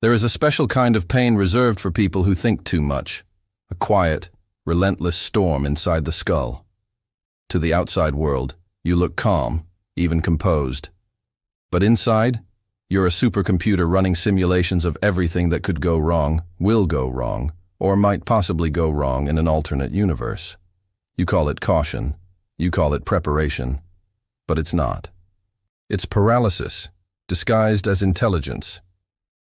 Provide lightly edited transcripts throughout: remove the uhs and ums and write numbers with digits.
There is a special kind of pain reserved for people who think too much, a quiet, relentless storm inside the skull. To the outside world, you look calm, even composed. But inside, you're a supercomputer running simulations of everything that could go wrong, will go wrong, or might possibly go wrong in an alternate universe. You call it caution, you call it preparation, but it's not. It's paralysis, disguised as intelligence.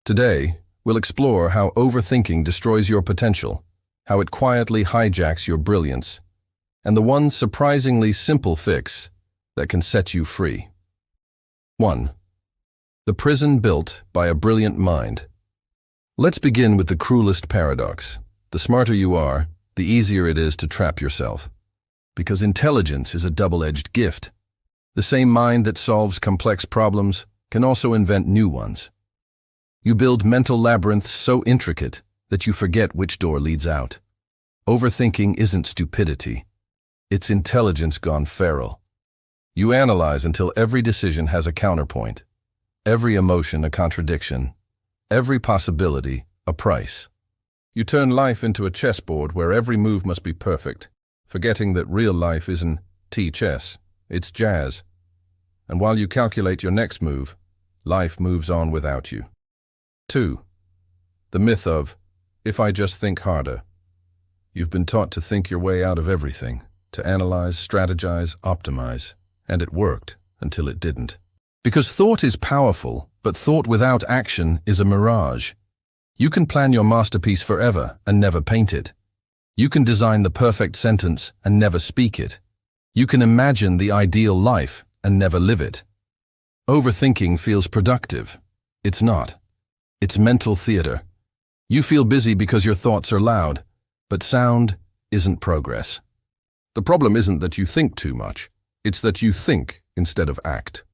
Today, we'll explore how overthinking destroys your potential, how it quietly hijacks your brilliance, and the one surprisingly simple fix that can set you free. 1. The prison built by a brilliant mind. Let's begin with the cruelest paradox. The smarter you are, the easier it is to trap yourself. Because intelligence is a double-edged gift. The same mind that solves complex problems can also invent new ones. You build mental labyrinths so intricate that you forget which door leads out. Overthinking isn't stupidity. It's intelligence gone feral. You analyze until every decision has a counterpoint, every emotion a contradiction, every possibility a price. You turn life into a chessboard where every move must be perfect, forgetting that real life isn't chess, it's jazz. And while you calculate your next move, life moves on without you. 2. The myth of, if I just think harder. You've been taught to think your way out of everything, to analyze, strategize, optimize, and it worked until it didn't. Because thought is powerful, but thought without action is a mirage. You can plan your masterpiece forever and never paint it. You can design the perfect sentence and never speak it. You can imagine the ideal life and never live it. Overthinking feels productive. It's not. It's mental theater. You feel busy because your thoughts are loud, but sound isn't progress. The problem isn't that you think too much, it's that you think instead of act.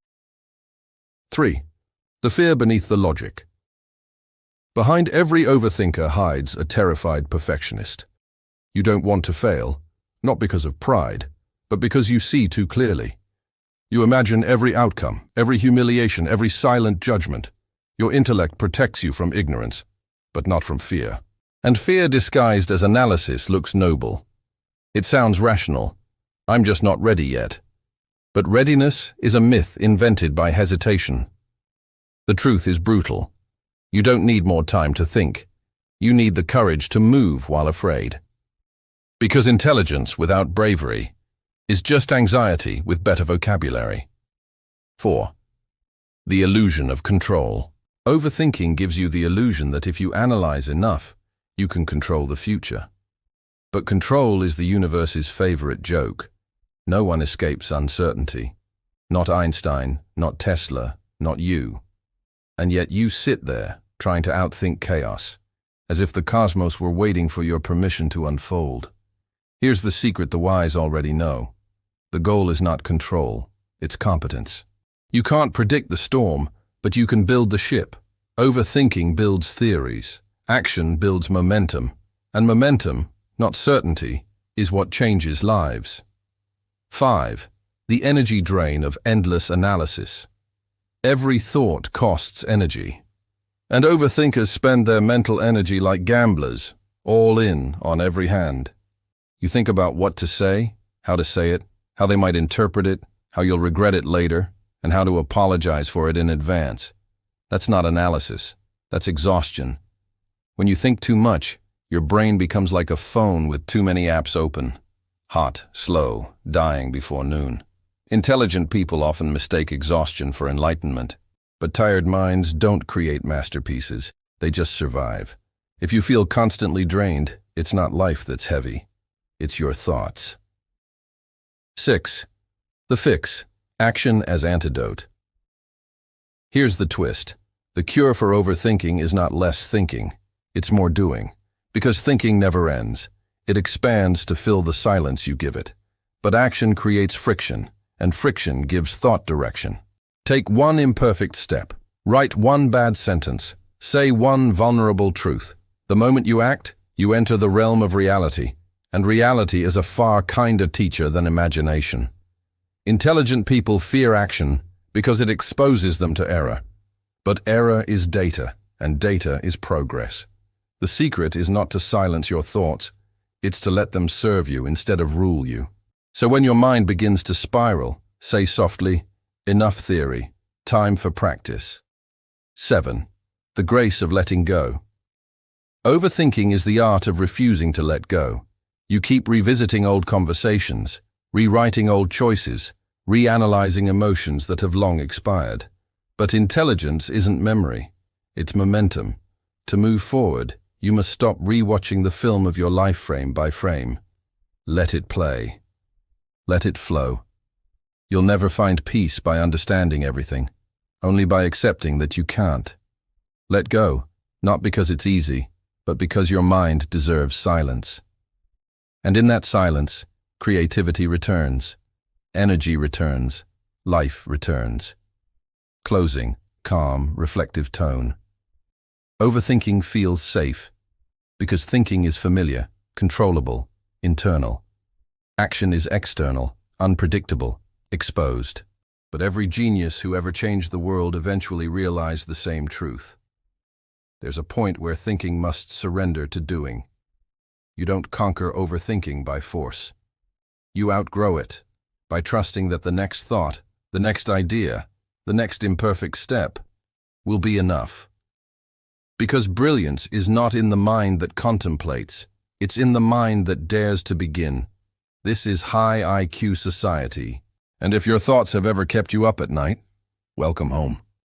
3. The fear beneath the logic. Behind every overthinker hides a terrified perfectionist. You don't want to fail, not because of pride, but because you see too clearly. You imagine every outcome, every humiliation, every silent judgment. Your intellect protects you from ignorance, but not from fear. And fear disguised as analysis looks noble. It sounds rational. I'm just not ready yet. But readiness is a myth invented by hesitation. The truth is brutal. You don't need more time to think. You need the courage to move while afraid. Because intelligence without bravery is just anxiety with better vocabulary. 4. The illusion of control. Overthinking gives you the illusion that if you analyze enough, you can control the future. But control is the universe's favorite joke. No one escapes uncertainty. Not Einstein, not Tesla, not you. And yet you sit there, trying to outthink chaos, as if the cosmos were waiting for your permission to unfold. Here's the secret the wise already know. The goal is not control, it's competence. You can't predict the storm, but you can build the ship. Overthinking builds theories. Action builds momentum. And momentum, not certainty, is what changes lives. 5. The energy drain of endless analysis. Every thought costs energy. And overthinkers spend their mental energy like gamblers, all in on every hand. You think about what to say, how to say it, how they might interpret it, how you'll regret it later, and how to apologize for it in advance. That's not analysis. That's exhaustion. When you think too much, your brain becomes like a phone with too many apps open. Hot, slow, dying before noon. Intelligent people often mistake exhaustion for enlightenment. But tired minds don't create masterpieces. They just survive. If you feel constantly drained, it's not life that's heavy. It's your thoughts. 6. The fix. Action as antidote. Here's the twist. The cure for overthinking is not less thinking. It's more doing. Because thinking never ends. It expands to fill the silence you give it. But action creates friction, and friction gives thought direction. Take one imperfect step. Write one bad sentence. Say one vulnerable truth. The moment you act, you enter the realm of reality. And reality is a far kinder teacher than imagination. Intelligent people fear action because it exposes them to error. But error is data. and data is progress. The secret is not to silence your thoughts, it's to let them serve you instead of rule you. So when your mind begins to spiral, say softly, "Enough theory, time for practice." 7. The grace of letting go. Overthinking is the art of refusing to let go. You keep revisiting old conversations, rewriting old choices, reanalyzing emotions that have long expired. But intelligence isn't memory, it's momentum. To move forward, you must stop rewatching the film of your life frame by frame. Let it play. Let it flow. You'll never find peace by understanding everything, only by accepting that you can't. Let go, not because it's easy, but because your mind deserves silence. And in that silence, creativity returns, energy returns, life returns. Closing, calm, reflective tone. Overthinking feels safe, because thinking is familiar, controllable, internal. Action is external, unpredictable, exposed. But every genius who ever changed the world eventually realized the same truth. There's a point where thinking must surrender to doing. You don't conquer overthinking by force. You outgrow it by trusting that the next thought, the next idea, the next imperfect step will be enough. Because brilliance is not in the mind that contemplates, it's in the mind that dares to begin. This is high IQ society, and if your thoughts have ever kept you up at night, welcome home.